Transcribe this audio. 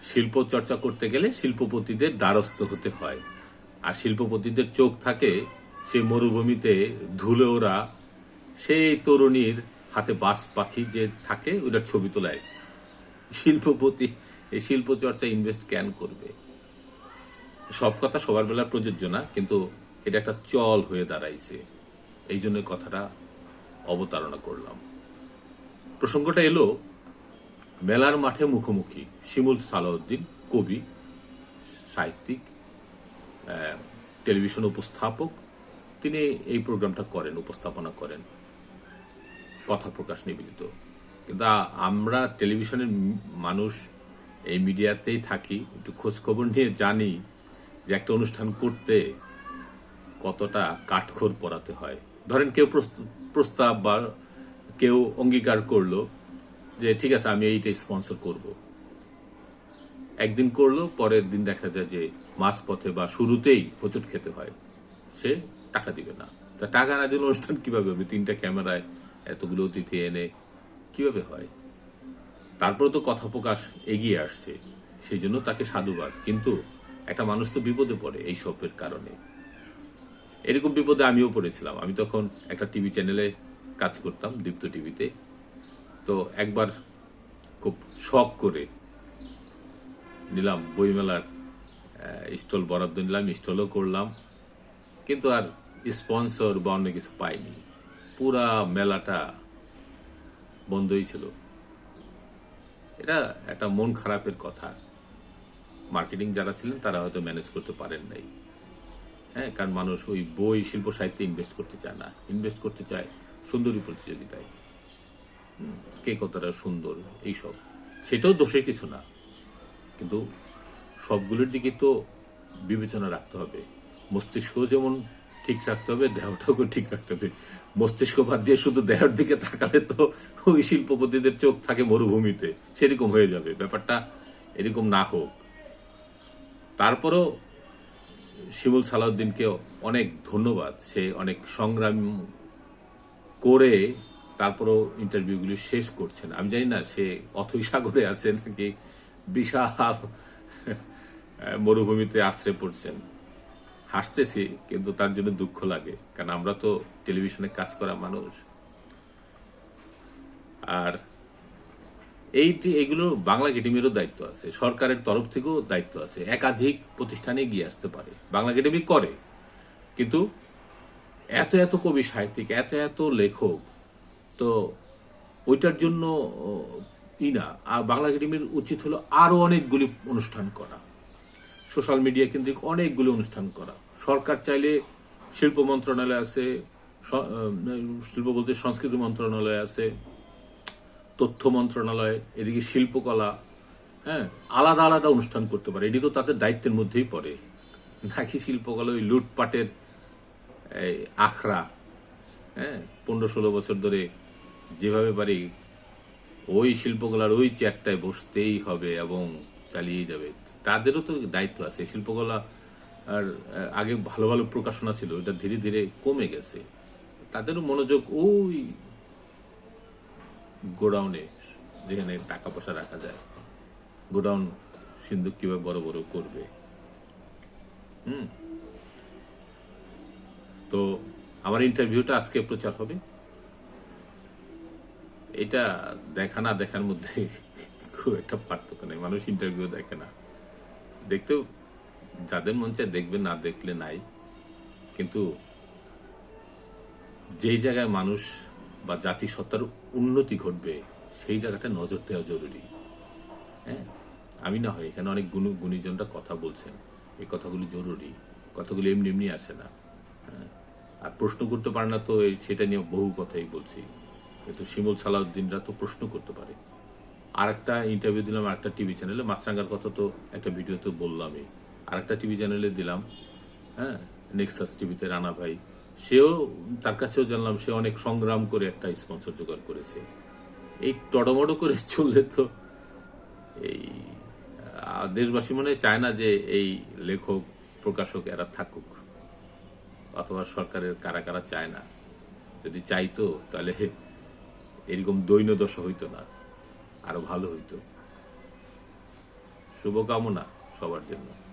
শিল্প চর্চা করতে গেলে শিল্পপতিদের দ্বারস্থ হতে হয়। আর শিল্পপতিদের চোখ থাকে সেই মরুভূমিতে ধুলে ওরা সেই তরুণীর হাতে বাস পাখি যে থাকে ওটার ছবি তোলায়। শিল্পপতি এই শিল্প চর্চা ইনভেস্ট কেন করবে? সব কথা সবার বেলা প্রযোজ্য না, কিন্তু এটা একটা চল হয়ে দাঁড়াইছে। এই জন্য কথাটা অবতারণা করলাম। প্রসঙ্গটা এলো মেলার মাঠে মুখোমুখি শিমুল সালাউদ্দিন, কবি, সাহিত্যিক, টেলিভিশন উপস্থাপক। তিনি এই প্রোগ্রামটা করেন, উপস্থাপনা করেন, কথা প্রকাশ নিবেদিত। কিন্তু আমরা টেলিভিশনের মানুষ, এই মিডিয়াতেই থাকি, একটু খোঁজ খবর নিয়ে জানি যে একটা অনুষ্ঠান করতে কতটা কাঠখড় পোড়াতে হয়। ধরেন কেউ প্রস্তাব বা কেউ অঙ্গীকার করলো যে ঠিক আছে আমি এইটা স্পন্সর করব, একদিন করলো, পরের দিন দেখা যায় যে মাঝপথে বা শুরুতেই হোঁচট খেতে হয়, সে টাকা দিবে না। তা টাকা না দিলে অনুষ্ঠান কিভাবে হবে? 3টা ক্যামেরায় এতগুলো অতিথি এনে কিভাবে হয়? তারপরে তো কথা প্রকাশ এগিয়ে আসছে, সেই জন্য তাকে সাধুবাদ। কিন্তু একটা মানুষ তো বিপদে পড়ে এই সবের কারণে। এরকম বিপদে আমিও পড়েছিলাম। আমি তখন একটা টিভি চ্যানেলে কাজ করতাম, দীপ্ত টিভিতে। তো একবার খুব শখ করে নিলাম, বইমেলার স্টল বরাদ্দ নিলাম, স্টলও করলাম, কিন্তু আর স্পন্সর বা অন্য কিছু পাইনি। পুরা মেলাটা বন্ধই ছিল। এটা একটা মন খারাপের কথা। মার্কেটিং যারা ছিলেন তারা হয়তো ম্যানেজ করতে পারেন নাই। হ্যাঁ, কারণ মানুষ ওই বই, শিল্প সাহিত্যে ইনভেস্ট করতে চায় না, ইনভেস্ট করতে চায় সুন্দরী প্রতিযোগিতায়, কে কতটা সুন্দর, এইসব। সেটাও দোষের কিছু না, কিন্তু সবগুলোর দিকে তো বিবেচনা রাখতে হবে। মস্তিষ্ক যেমন ঠিক রাখতে হবে, দেহটাকে ঠিক রাখতে হবে। মস্তিষ্ক বাদ দিয়ে শুধু দেহের দিকে তাকালে তো ওই শিল্পপতিদের চোখ থাকে মরুভূমিতে, সেরকম হয়ে যাবে। ব্যাপারটা এরকম না হোক। তারপরও শিমুল সালাউদ্দিনকে অনেক ধন্যবাদ। সে অনেক সংগ্রাম করে তারপরও ইন্টারভিউগুলি শেষ করছেন। আমি জানি না সে অথৈ সাগরে আছে নাকি বিশাল মরুভূমিতে আশ্রয় পড়ছেন। হাসতেছি, কিন্তু তার জন্য দুঃখ লাগে, কারণ আমরা তো টেলিভিশনে কাজ করা মানুষ। আর এইগুলো বাংলা একাডেমিরও দায়িত্ব আছে, সরকারের তরফ থেকেও দায়িত্ব আছে। একাধিক প্রতিষ্ঠানে গিয়ে আসতে পারে, বাংলা একাডেমি করে, কিন্তু এত এত কবি সাহিত্যিক, এত এত লেখক, তো ওইটার জন্য না। আর বাংলা একাডেমির উচিত হলো আরো অনেকগুলি অনুষ্ঠান করা, সোশ্যাল মিডিয়া কেন্দ্রিক অনেকগুলো অনুষ্ঠান করা। সরকার চাইলে শিল্প মন্ত্রণালয় আছে, শিল্প বলতে সংস্কৃতি মন্ত্রণালয় আছে, তথ্য মন্ত্রণালয়, এদিকে শিল্পকলা, হ্যাঁ, আলাদা আলাদা অনুষ্ঠান করতে পারে। এটি তো তাদের দায়িত্বের মধ্যেই পড়ে। নাকি শিল্পকলা ওই লুটপাটের আখড়া, হ্যাঁ, 15-16 বছর ধরে যেভাবে পারি ওই শিল্পকলার ওই চেয়ারটায় বসতেই হবে এবং চালিয়ে যাবে। তাদেরও তো দায়িত্ব আছে। শিল্পকলা আর আগে ভালো ভালো প্রকাশনা ছিল, এটা ধীরে ধীরে কমে গেছে। তাদেরও মনোযোগ ওই গোডাউনে, যেখানে টাকা পয়সা রাখা যায়। গোডাউন সিন্ধুক কিভাবে বড় বড় করবে। তো আমার ইন্টারভিউটা আজকে প্রচার হবে। এটা দেখা না দেখার মধ্যে খুব একটা পার্থক্য নেই। মানুষ ইন্টারভিউ দেখে না, দেখতেও যাদের মন চায় দেখবে, না দেখলে নাই। কিন্তু যেই জায়গায় মানুষ বা জাতিসত্তার উন্নতি ঘটবে সেই জায়গাটা নজর দেওয়া জরুরি। হ্যাঁ, আমি না হয় এখানে অনেক গুণীজনরা কথা বলছেন, এই কথাগুলি জরুরি। কথাগুলি এমনি এমনি আসে না। হ্যাঁ, আর প্রশ্ন করতে পারে না তো সেটা নিয়ে বহু কথাই বলছি, কিন্তু শিমুল সালাউদ্দিনরা তো প্রশ্ন করতে পারে। আর একটা ইন্টারভিউ দিলাম আর একটা টিভি চ্যানেলে, মাছরাঙ্গার কথা তো একটা ভিডিওতে বললামই। আর একটা টিভি চ্যানেলে দিলাম, হ্যাঁ, নেক্সাস টিভিতে রানা ভাই, সেও, তার কাছেও জানলাম সে অনেক সংগ্রাম করে একটা স্পন্সর জোগাড় করেছে। এই টডমডো করে চললে তো এই দেশবাসী মনে চায় না যে এই লেখক প্রকাশক এরা থাকুক, অথবা সরকারের কারা কারা চায় না। যদি চাইতো তাহলে এরকম দৈন্যদশা হইতো না, আরো ভালো হইতো। শুভকামনা সবার জন্য।